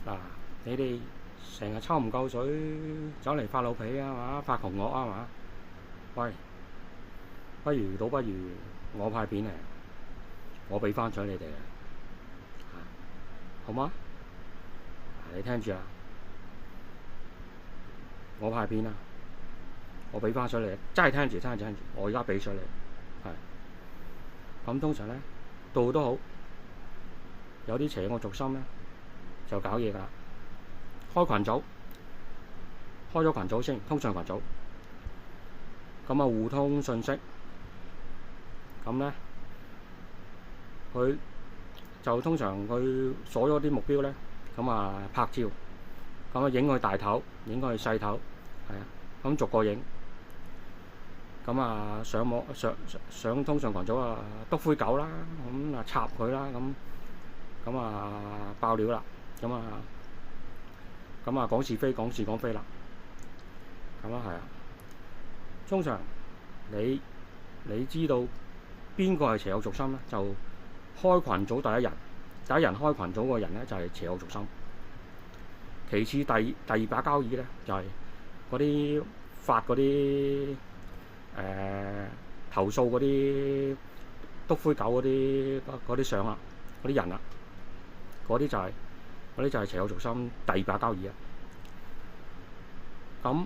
嗱，你哋成日抽唔夠水，走嚟發老脾啊嘛，發窮惡啊嘛，喂，不如我派片嚟，我俾翻水你哋啊，好嗎？你聽住啊，我派片啊，我俾翻水你，真係聽住，我而家俾水你，係。咁通常咧，度都好，有啲邪惡軸心咧，就搞嘢㗎啦。開群組，開咗群組先，通訊群組，咁啊互通信息，咁咧佢就通常佢鎖咗啲目標咧，咁啊拍照，咁啊影佢大頭，影佢細頭，係啊，咁逐個影，咁啊上通訊群組啊篤灰狗啦，咁啊插佢啦，咁啊爆料啦，咁啊講是非講是講非啦，咁啊係啊。通常你知道邊個係邪惡軸心咧，就開群組第一人開群組個人咧就係邪惡軸心。其次第二把交椅咧就係嗰啲發嗰啲投訴嗰啲篤灰狗嗰啲相啊，嗰啲人啊，嗰啲就係邪惡軸心第二把交椅啊。咁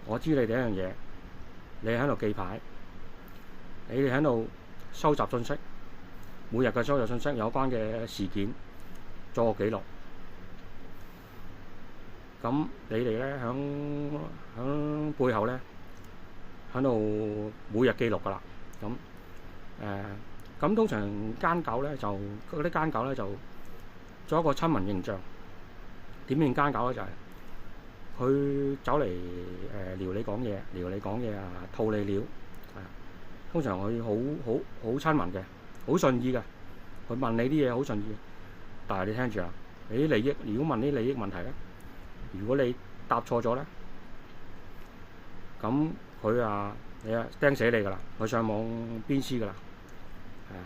我知你哋一樣嘢，你喺度記牌，你哋喺度收集信息，每日嘅收集信息有關嘅事件做個記錄。咁你哋咧響背後咧喺度每日記錄㗎啦。咁通常奸狗咧就嗰啲奸狗咧就做一個親民形象。點樣奸狗咧就係佢走嚟撩你講嘢啊，套你料。通常佢好親民嘅，好順意嘅。佢問你啲嘢好順意，但係你聽住啊，你啲利益，如果問啲利益問題咧，如果你答錯咗咧，咁佢你釘死你㗎啦，佢上網鞭屍㗎啦，係啊。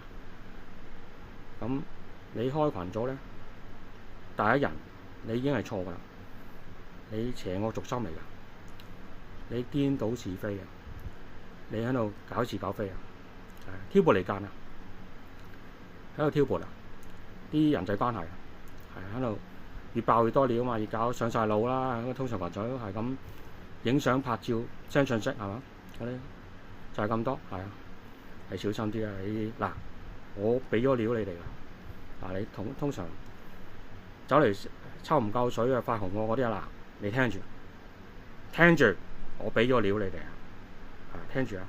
咁你開群組咧，第一人你已經係錯㗎啦，你邪惡軸心嚟㗎，你顛倒是非啊，你喺度搞是搞非啊，挑撥離間啊，喺度挑撥啊，啲人際關係啊，係喺度越爆越多料啊嘛，越搞上晒腦啦，喺個通訊群組係咁影相拍照 send 信息係嘛，嗰啲就係咁多，係啊，係小心啲啊！你嗱，我俾咗料你哋啦，嗱你通常走嚟抽唔夠水啊發紅我嗰啲啊，嗱你聽住，我俾咗料你哋啊，聽住啊。